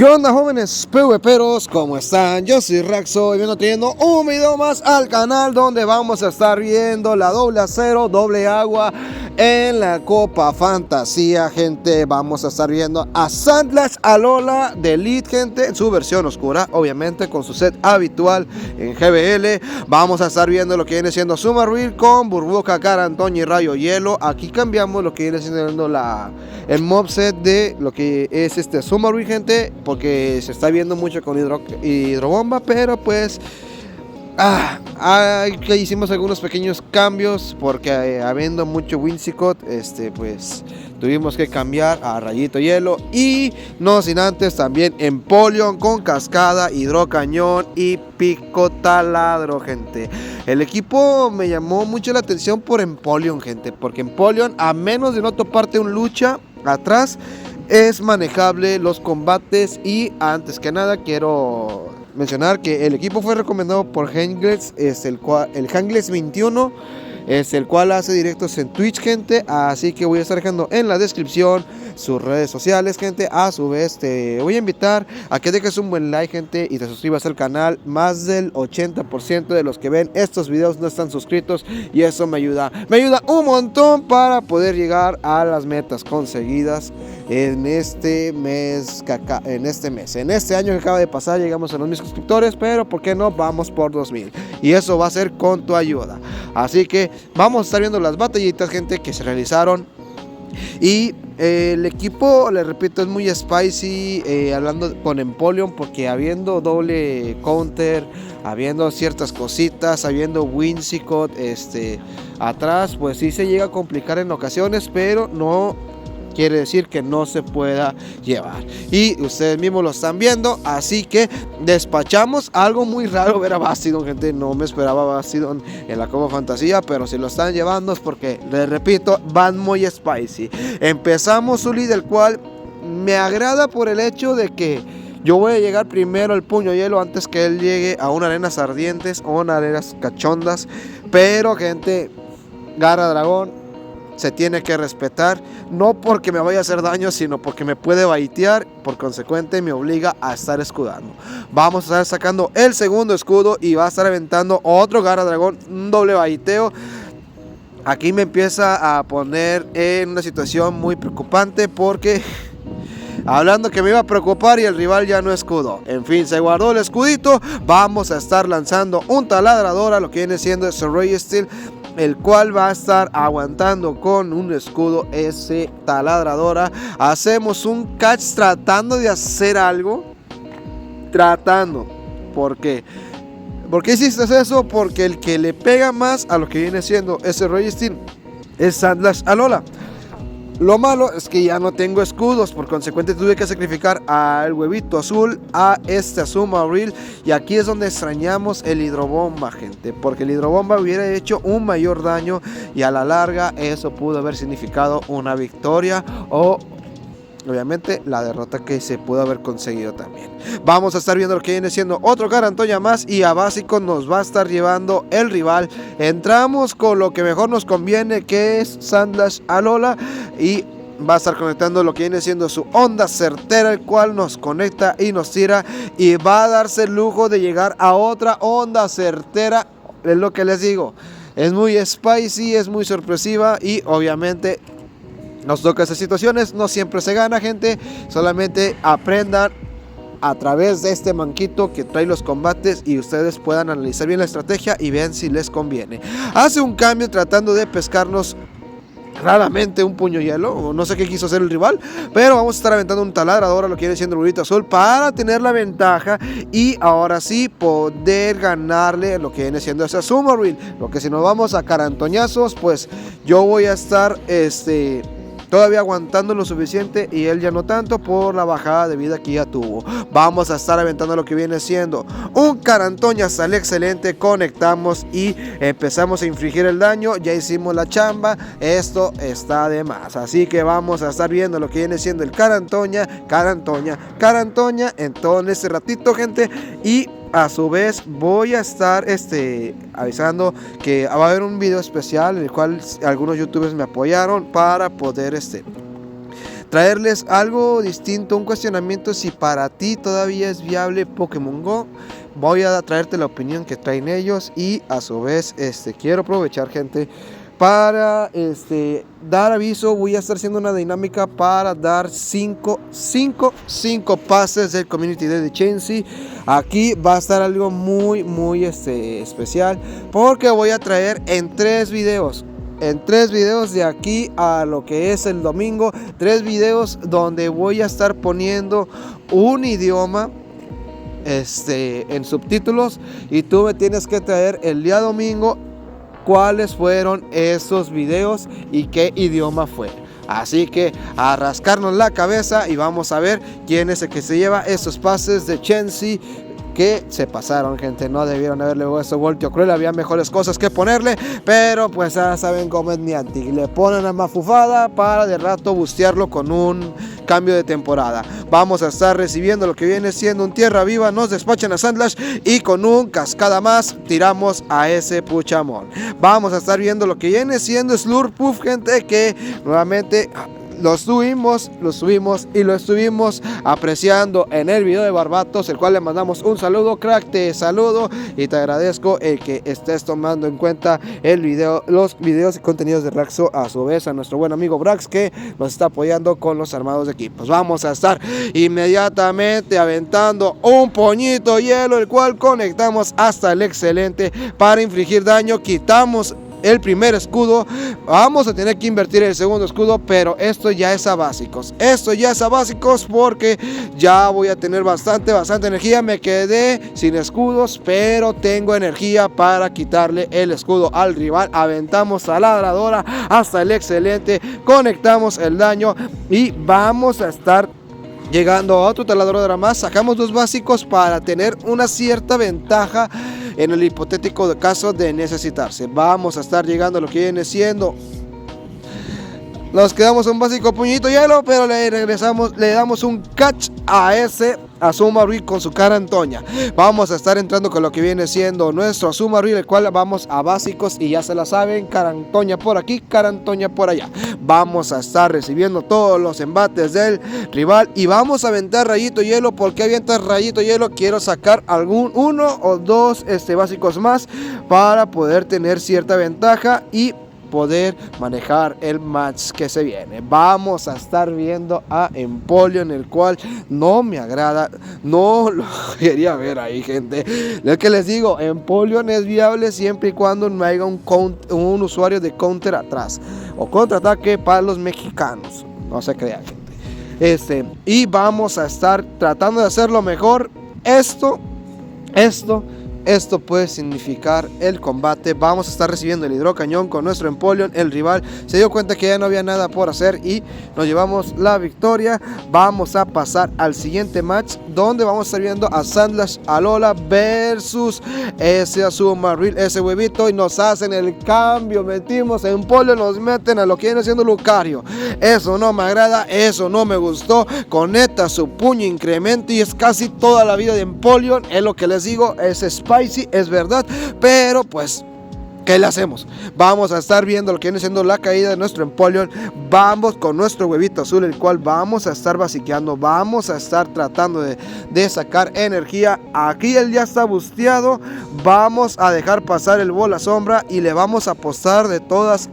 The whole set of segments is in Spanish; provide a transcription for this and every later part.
¿Qué onda, jóvenes PvPeros? ¿Cómo están? Yo soy Raxo y vengo trayendo un video más al canal donde vamos a estar viendo la doble acero, doble agua en la Copa Fantasía, gente. Vamos a estar viendo a Sandlash Alola de Elite, gente, en su versión oscura, obviamente con su set habitual en GBL. Vamos a estar viendo lo que viene siendo Summerwheel con Burbuja, Carantoña y Rayo Hielo. Aquí cambiamos lo que viene siendo el mob set de lo que es Summerwheel, gente, porque se está viendo mucho con hidrobomba, pero pues hicimos algunos pequeños cambios porque habiendo mucho Whimsicott, pues tuvimos que cambiar a Rayito Hielo y no sin antes también Empoleon con Cascada, Hidrocañón y Pico Taladro, gente. El equipo me llamó mucho la atención por Empoleon, gente, porque Empoleon, a menos de no toparte un lucha atrás, es manejable los combates. Y antes que nada quiero mencionar que el equipo fue recomendado por Hangles, el Hangles 21, es el cual hace directos en Twitch, gente, así que voy a estar dejando en la descripción sus redes sociales, gente. A su vez te voy a invitar a que dejes un buen like, gente, y te suscribas al canal. Más del 80% de los que ven estos videos no están suscritos y eso me ayuda un montón para poder llegar a las metas conseguidas en este año que acaba de pasar. Llegamos a los 1000 suscriptores, pero por qué no vamos por 2000, y eso va a ser con tu ayuda. Así que vamos a estar viendo las batallitas, gente, que se realizaron. Y el equipo, les repito, es muy spicy, hablando con Empoleon, porque habiendo doble counter, habiendo ciertas cositas, habiendo Whimsicott atrás, pues sí se llega a complicar en ocasiones, pero no quiere decir que no se pueda llevar. Y ustedes mismos lo están viendo, así que despachamos. Algo muy raro ver a Bastiodon, gente. No me esperaba a Bastiodon en la Copa Fantasía, pero si lo están llevando es porque, les repito, van muy spicy. Empezamos Zully, del cual me agrada por el hecho de que yo voy a llegar primero al puño hielo antes que él llegue a unas arenas ardientes o unas arenas cachondas. Pero, gente, Garra Dragón se tiene que respetar, no porque me vaya a hacer daño, sino porque me puede baitear, por consecuente me obliga a estar escudando. Vamos a estar sacando el segundo escudo y va a estar aventando otro Garra Dragón, un doble baiteo. Aquí me empieza a poner en una situación muy preocupante, porque hablando que me iba a preocupar y el rival ya no escudó. En fin, se guardó el escudito. Vamos a estar lanzando un taladrador a lo que viene siendo Surrey Steel, el cual va a estar aguantando con un escudo ese taladradora. Hacemos un catch tratando de hacer algo. ¿Por qué? ¿Por qué hiciste eso? Porque el que le pega más a lo que viene siendo ese Roy Steel es Sandlash Alola. Lo malo es que ya no tengo escudos, por consecuente tuve que sacrificar al huevito azul, a Summerwheel, y aquí es donde extrañamos el hidrobomba, gente, porque el hidrobomba hubiera hecho un mayor daño y a la larga eso pudo haber significado una victoria o obviamente la derrota que se pudo haber conseguido también. Vamos a estar viendo lo que viene siendo otro Carantoña más, y a básico nos va a estar llevando el rival. Entramos con lo que mejor nos conviene, que es Sandlash Alola, y va a estar conectando lo que viene siendo su onda certera, el cual nos conecta y nos tira, y va a darse el lujo de llegar a otra onda certera. Es lo que les digo, es muy spicy, es muy sorpresiva, y obviamente nos toca esas situaciones. No siempre se gana, gente, solamente aprendan a través de este manquito que trae los combates y ustedes puedan analizar bien la estrategia y vean si les conviene. Hace un cambio tratando de pescarnos raramente un puño hielo, no sé qué quiso hacer el rival, pero vamos a estar aventando un taladrador a lo que viene siendo el huevito azul para tener la ventaja y ahora sí poder ganarle lo que viene siendo esa Summerwheel. Lo que si nos vamos a carantoñazos, pues yo voy a estar todavía aguantando lo suficiente y él ya no tanto por la bajada de vida que ya tuvo. Vamos a estar aventando lo que viene siendo un Carantoña, sale excelente, conectamos y empezamos a infligir el daño. Ya hicimos la chamba, esto está de más, así que vamos a estar viendo lo que viene siendo el Carantoña en todo este ratito, gente. Y a su vez voy a estar avisando que va a haber un video especial en el cual algunos youtubers me apoyaron para poder traerles algo distinto, un cuestionamiento si para ti todavía es viable Pokémon Go. Voy a traerte la opinión que traen ellos y a su vez quiero aprovechar, gente, para dar aviso. Voy a estar haciendo una dinámica para dar 5 pases del Community Day de Chansey. Aquí va a estar algo muy especial, porque voy a traer en 3 videos de aquí a lo que es el domingo, 3 videos donde voy a estar poniendo un idioma en subtítulos, y tú me tienes que traer el día domingo cuáles fueron esos videos y qué idioma fue. Así que a rascarnos la cabeza y vamos a ver quién es el que se lleva esos pases de Chansey, que se pasaron, gente. No debieron haberle puesto Voltio Cruel, había mejores cosas que ponerle, pero pues ya saben cómo es Niantic, le ponen a mafufada para de rato bustearlo con un cambio de temporada. Vamos a estar recibiendo lo que viene siendo un Tierra Viva, nos despachan a Sandlash y con un Cascada más tiramos a ese Puchamón. Vamos a estar viendo lo que viene siendo Slurpuff, gente, que nuevamente lo subimos y lo estuvimos apreciando en el video de Barbatos, el cual le mandamos un saludo, crack, te saludo y te agradezco el que estés tomando en cuenta los videos y contenidos de Raxo. A su vez a nuestro buen amigo Brax, que nos está apoyando con los armados de equipos. Vamos a estar inmediatamente aventando un Poñito Hielo, el cual conectamos hasta el excelente para infligir daño. Quitamos el primer escudo, vamos a tener que invertir el segundo escudo, pero esto ya es a básicos. Porque ya voy a tener bastante energía. Me quedé sin escudos, pero tengo energía para quitarle el escudo al rival. Aventamos a Ladradora hasta el excelente, conectamos el daño y vamos a estar llegando a otro taladradora más. Sacamos 2 básicos para tener una cierta ventaja en el hipotético caso de necesitarse. Vamos a estar llegando a lo que viene siendo, nos quedamos un básico Puñito Hielo, pero le damos un catch a ese Azumarill con su Carantoña. Vamos a estar entrando con lo que viene siendo nuestro Azumarill, el cual vamos a básicos y ya se la saben, Carantoña por aquí, Carantoña por allá. Vamos a estar recibiendo todos los embates del rival y vamos a aventar Rayito Hielo. ¿Por qué avientas Rayito Hielo? Quiero sacar uno o dos básicos más para poder tener cierta ventaja y poder manejar el match que se viene. Vamos a estar viendo a Empoleon, el cual no me agrada, no lo quería ver ahí, gente. Lo que les digo, Empoleon es viable siempre y cuando no haya un usuario de counter atrás o contraataque para los mexicanos, no se crea, gente. Y vamos a estar tratando de hacerlo mejor. Esto puede significar el combate. Vamos a estar recibiendo el hidrocañón con nuestro Empoleon. El rival se dio cuenta que ya no había nada por hacer y nos llevamos la victoria. Vamos a pasar al siguiente match, donde vamos a estar viendo a Sandlash Alola versus ese Azumarill, ese huevito, y nos hacen el cambio. Metimos a Empoleon, nos meten a lo que viene siendo Lucario. Eso no me agrada, eso no me gustó. Conecta su puño incremento y es casi toda la vida de Empoleon. Es lo que les digo, es spicy, es verdad, pero pues ¿qué le hacemos? Vamos a estar viendo lo que viene siendo la caída de nuestro Empoleon. Vamos con nuestro huevito azul, el cual vamos a estar basiqueando. Vamos a estar tratando de sacar energía. Aquí él ya está busteado. Vamos a dejar pasar el bola sombra y le vamos a apostar de todas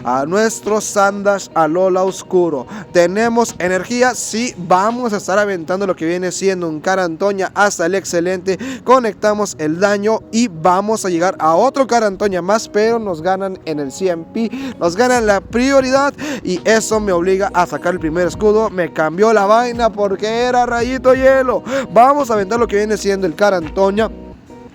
a nuestro Sandlash Alola oscuro. Tenemos energía, sí. Vamos a estar aventando lo que viene siendo un Carantoña hasta el excelente. Conectamos el daño y vamos a llegar a otro Carantoña más, pero nos ganan en el CMP, nos ganan la prioridad y eso me obliga a sacar el primer escudo. Me cambió la vaina porque era Rayito Hielo. Vamos a aventar lo que viene siendo el Carantoña,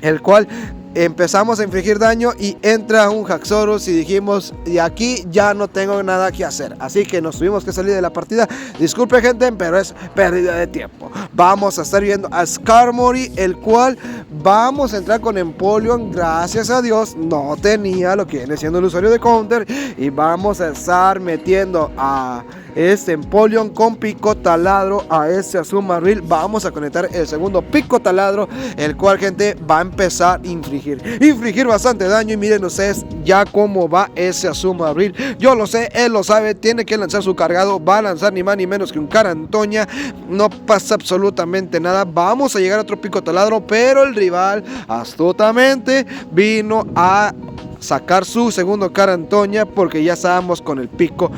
el cual empezamos a infligir daño y entra un Haxorus y dijimos, y aquí ya no tengo nada que hacer, así que nos tuvimos que salir de la partida. Disculpe, gente, pero es pérdida de tiempo. Vamos a estar viendo a Skarmory, el cual vamos a entrar con Empoleon. Gracias a Dios no tenía lo que viene siendo el usuario de counter y vamos a estar metiendo a es Empoleon con pico taladro a ese Azumarill. Vamos a conectar el segundo pico taladro, el cual, gente, va a empezar a infligir bastante daño. Y miren ustedes ya cómo va ese Azumarill. Yo lo sé, él lo sabe, tiene que lanzar su cargado, va a lanzar ni más ni menos que un Carantoña. No pasa absolutamente nada. Vamos a llegar a otro pico taladro, pero el rival astutamente vino a sacar su segundo Carantoña, porque ya estábamos con el pico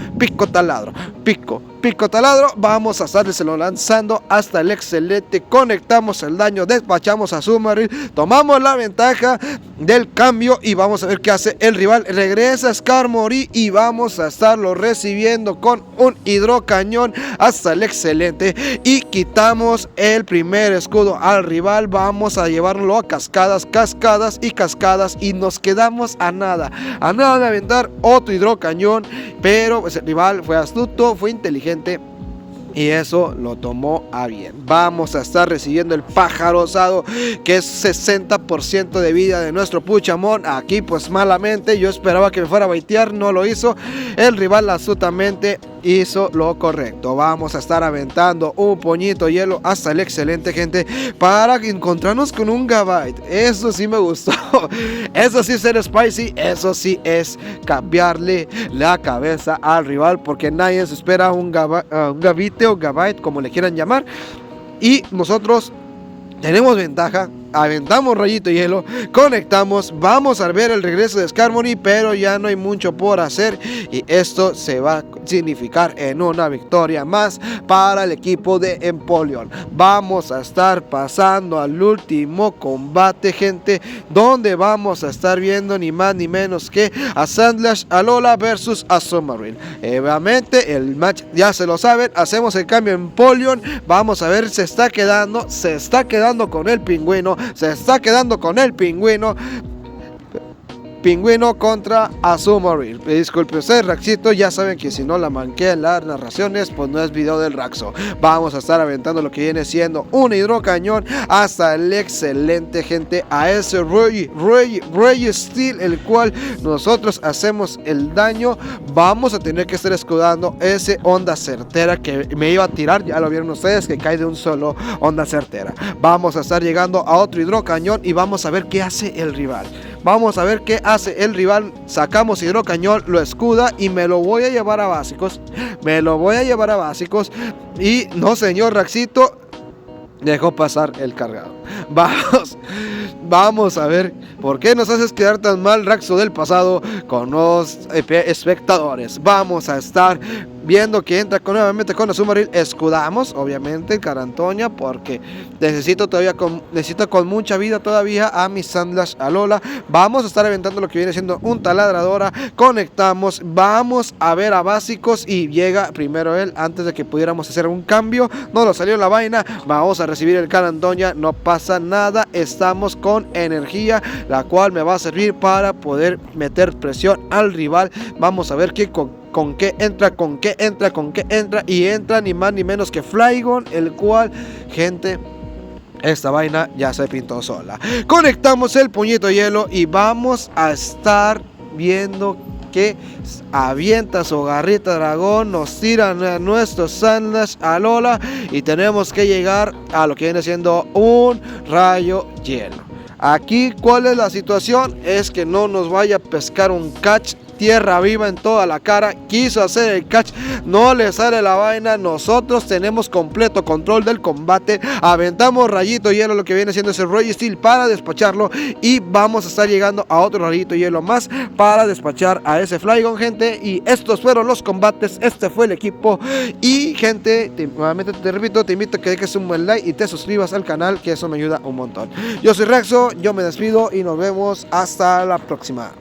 taladro. Pico taladro, vamos a estárselo lanzando hasta el excelente. Conectamos el daño, despachamos a Azumarill, tomamos la ventaja del cambio y vamos a ver qué hace el rival. Regresa Skarmory y vamos a estarlo recibiendo con un hidrocañón hasta el excelente y quitamos el primer escudo al rival. Vamos a llevarlo a cascadas y nos quedamos a nada de aventar otro hidrocañón, pero pues el rival fue astuto, fue inteligente y eso lo tomó a bien. Vamos a estar recibiendo el pájaro osado, que es 60% de vida de nuestro Puchamon. Aquí pues malamente, yo esperaba que me fuera a baitear, no lo hizo. El rival astutamente hizo lo correcto. Vamos a estar aventando un puñito hielo hasta el excelente, gente, para encontrarnos con un Gabite. Eso sí me gustó. Eso sí es ser spicy. Eso sí es cambiarle la cabeza al rival, porque nadie se espera un Gabite o Gabite, como le quieran llamar. Y nosotros tenemos ventaja. Aventamos rayito hielo, conectamos, vamos a ver el regreso de Skarmory, pero ya no hay mucho por hacer y esto se va a significar en una victoria más para el equipo de Empoleon. Vamos a estar pasando al último combate, gente, donde vamos a estar viendo ni más ni menos que a Sandslash Alola versus Azumarill. Obviamente el match ya se lo saben, hacemos el cambio en Empoleon, vamos a ver, se está quedando con el pingüino. Se está quedando con el pingüino contra Azumarill. Disculpe usted, Raxito, ya saben que si no la manqué en las narraciones, pues no es video del Raxo. Vamos a estar aventando lo que viene siendo un hidrocañón hasta el excelente, gente, a ese Registeel, el cual nosotros hacemos el daño. Vamos a tener que estar escudando ese onda certera que me iba a tirar, ya lo vieron ustedes, que cae de un solo onda certera. Vamos a estar llegando a otro hidrocañón y vamos a ver qué hace el rival. Vamos a ver qué hace el rival. Sacamos hidrocañón, lo escuda y me lo voy a llevar a básicos. Y no, señor Raxito, dejó pasar el cargado. Vamos a ver por qué nos haces quedar tan mal, Raxo del pasado, con los espectadores. Vamos a estar viendo que entra nuevamente con Azumarill. Escudamos, obviamente, Carantoña, porque necesito con mucha vida todavía a mi Sandslash Alola. Vamos a estar aventando lo que viene siendo un taladradora. Conectamos, vamos a ver a básicos y llega primero él antes de que pudiéramos hacer un cambio. No nos salió la vaina. Vamos a recibir el Carantoña, no pasa nada. Estamos con energía, la cual me va a servir para poder meter presión al rival. Vamos a ver con qué entra y entra ni más ni menos que Flygon, el cual, gente, esta vaina ya se pintó sola. Conectamos el puñito hielo y vamos a estar viendo que avienta su garrita dragón, nos tiran a nuestro Sandslash Alola y tenemos que llegar a lo que viene siendo un rayo hielo. Aquí, ¿cuál es la situación? Es que no nos vaya a pescar un catch tierra viva en toda la cara. Quiso hacer el catch, no le sale la vaina. Nosotros tenemos completo control del combate. Aventamos rayito hielo, lo que viene siendo ese Registeel, para despacharlo. Y vamos a estar llegando a otro rayito hielo más para despachar a ese Flygon, gente. Y estos fueron los combates. Este fue el equipo. Y, gente, nuevamente te repito, te invito a que dejes un buen like y te suscribas al canal, que eso me ayuda un montón. Yo soy Raxo, yo me despido y nos vemos hasta la próxima.